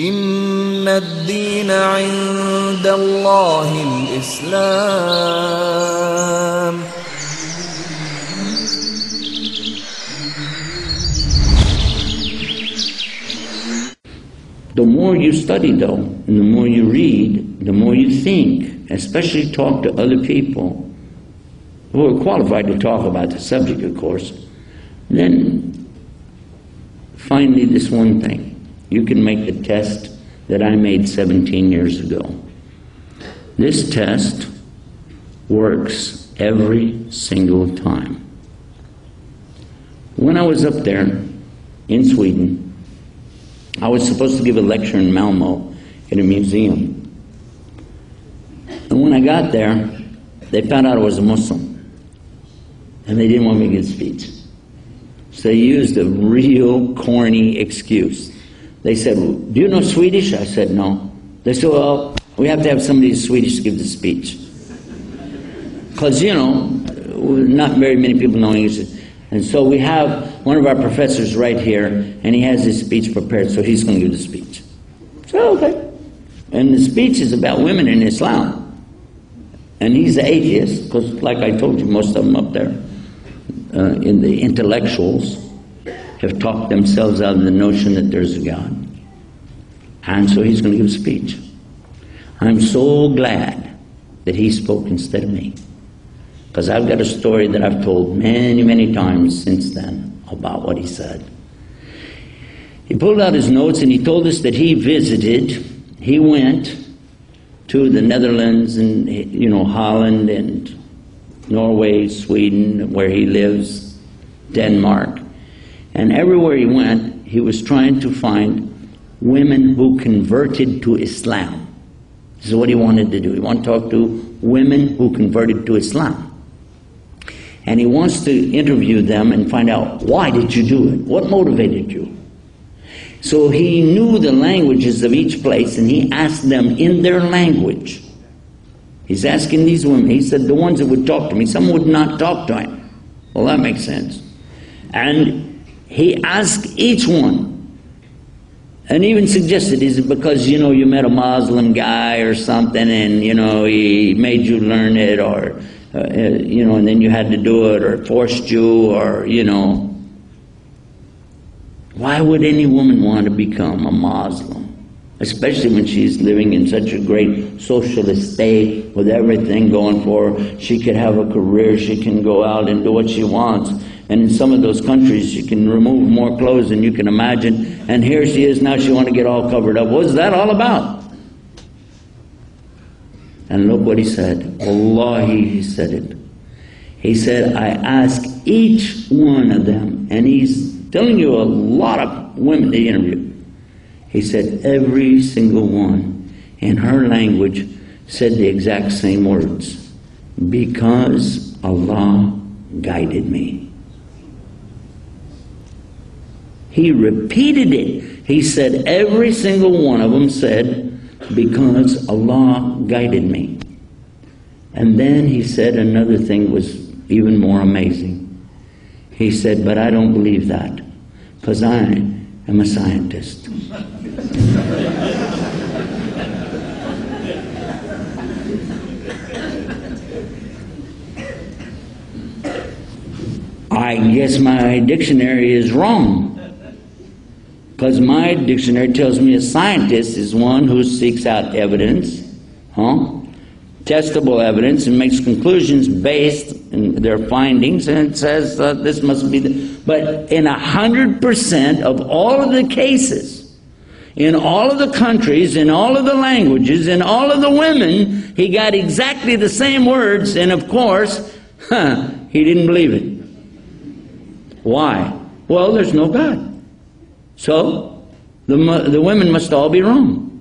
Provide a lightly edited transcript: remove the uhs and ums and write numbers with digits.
إن الدين عند الله الإسلام. The more you study though, and the more you read, the more you think, especially talk to other people who are qualified to talk about the subject, of course, then finally this one thing. You can make the test that I made 17 years ago. This test works every single time. When I was up there in Sweden, I was supposed to give a lecture in Malmo at a museum. And when I got there, they found out I was a Muslim. And they didn't want me to give a speech. So they used a real corny excuse. They said, "Do you know Swedish?" I said, "No." They said, "Well, we have to have somebody Swedish to give the speech." Because, you know, not very many people know English. And so we have one of our professors right here, and he has his speech prepared, so he's going to give the speech. So, okay. And the speech is about women in Islam. And he's an atheist, because like I told you, most of them up there, in the intellectuals, have talked themselves out of the notion that there's a God. And so he's going to give a speech. I'm so glad that he spoke instead of me. Because I've got a story that I've told many, many times since then about what he said. He pulled out his notes and he told us that he went to the Netherlands and, you know, Holland and Norway, Sweden, where he lives, Denmark. And everywhere he went, he was trying to find women who converted to Islam. This is what he wanted to do. He wanted to talk to women who converted to Islam. And he wants to interview them and find out, why did you do it? What motivated you? So he knew the languages of each place, and he asked them in their language. He's asking these women. He said the ones that would talk to me, some would not talk to him. Well, that makes sense. And he asked each one, and even suggested, is it because, you know, you met a Muslim guy or something, and, you know, he made you learn it, or, you know, and then you had to do it, or forced you, or, you know. Why would any woman want to become a Muslim? Especially when she's living in such a great socialist state with everything going for her. She could have a career, she can go out and do what she wants. And in some of those countries, she can remove more clothes than you can imagine. And here she is, now she wants to get all covered up. What's that all about? And look what he said. Wallahi, he said it. He said, I asked each one of them, and he's telling you a lot of women they interviewed. He said every single one in her language said the exact same words. Because Allah guided me. He repeated it. He said every single one of them said, because Allah guided me. And then he said another thing was even more amazing. He said, but I don't believe that, because I am a scientist. I guess my dictionary is wrong, because my dictionary tells me a scientist is one who seeks out evidence, testable evidence, and makes conclusions based on their findings, and it says this must be but in 100% of all of the cases, in all of the countries, in all of the languages, in all of the women, he got exactly the same words, and of course, he didn't believe it. Why? Well, there's no God. So, the women must all be wrong.